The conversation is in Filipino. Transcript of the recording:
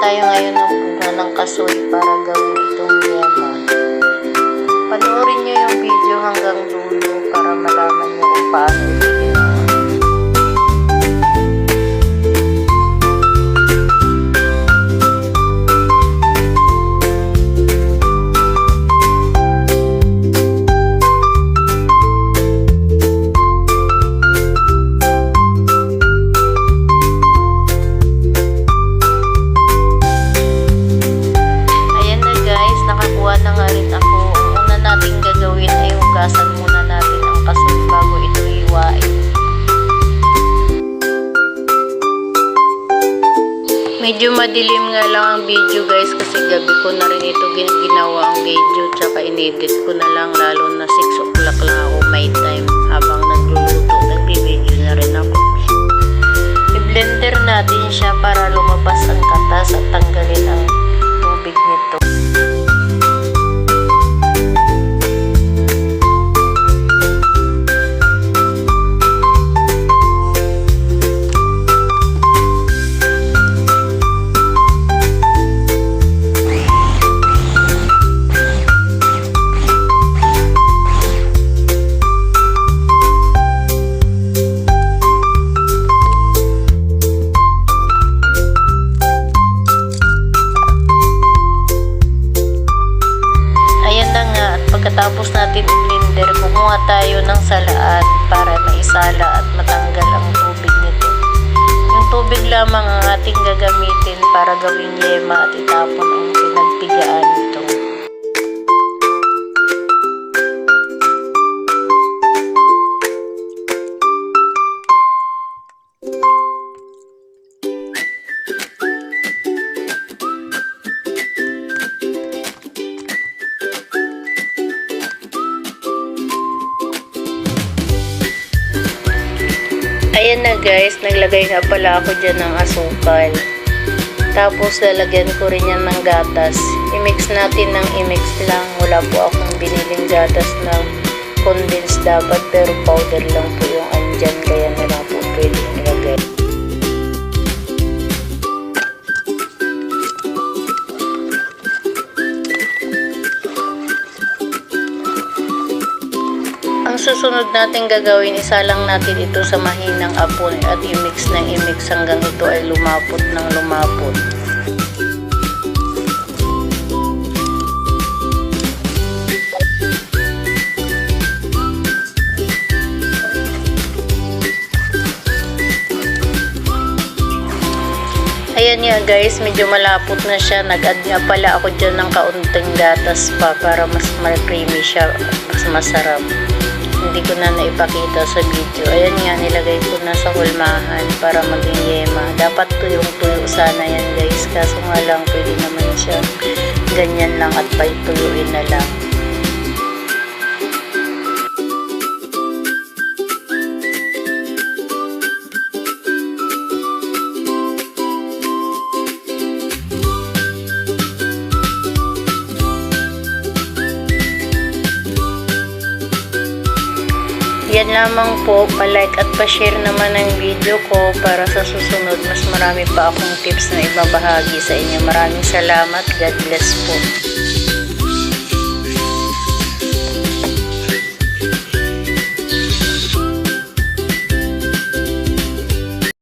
tayo ngayon ng bunga ng kasoy para gawin itong yema. Panoorin nyo yung video hanggang dulo para malaman nyo kung paano ito ginawa. Hugasan muna natin ang kasoy bago ito hiwain. Medyo madilim nga lang ang video guys kasi gabi ko na rin ito ginawa ang video tsaka inedit ko na lang, lalo na 6 o'clock lang ako may time habang nagluluto, nagbi-video na rin ako. I-blender natin siya para lumabas ang katas at tanggalin ang tubig nito. Pagkatapos natin i-blender, kumuha tayo ng salaan para maisala at matanggal ang tubig nito. Yung tubig lamang ang ating gagamitin para gawing yema at itapon ang pinagpigaan nito. Ayan na guys, naglagay nga pala ako dyan ng asukal. Tapos lalagyan ko rin yan ng gatas. I-mix natin ng i-mix lang. Wala po akong biniling gatas na condensed dapat, pero powder lang po yung andyan. Kaya na lang po pwede nilagay. Ang susunod natin gagawin, isa lang natin ito sa mahinang apoy at i-mix ng i-mix hanggang ito ay lumapot ng lumapot. Ayan nga guys, medyo malapot na siya. Nag-add nga pala ako dyan ng kaunting gatas pa para mas creamy siya, mas masarap. Hindi ko na naipakita sa video. Ayan nga, nilagay ko na sa hulmahan para maging yema. Dapat tuyong-tuyo sana yan guys. Kaso nga lang, pwede naman siya ganyan lang at paituyuin na lang. Yan lamang po, pa-like at pa-share naman ang video ko para sa susunod mas marami pa akong tips na ibabahagi sa inyo. Maraming salamat. God bless po.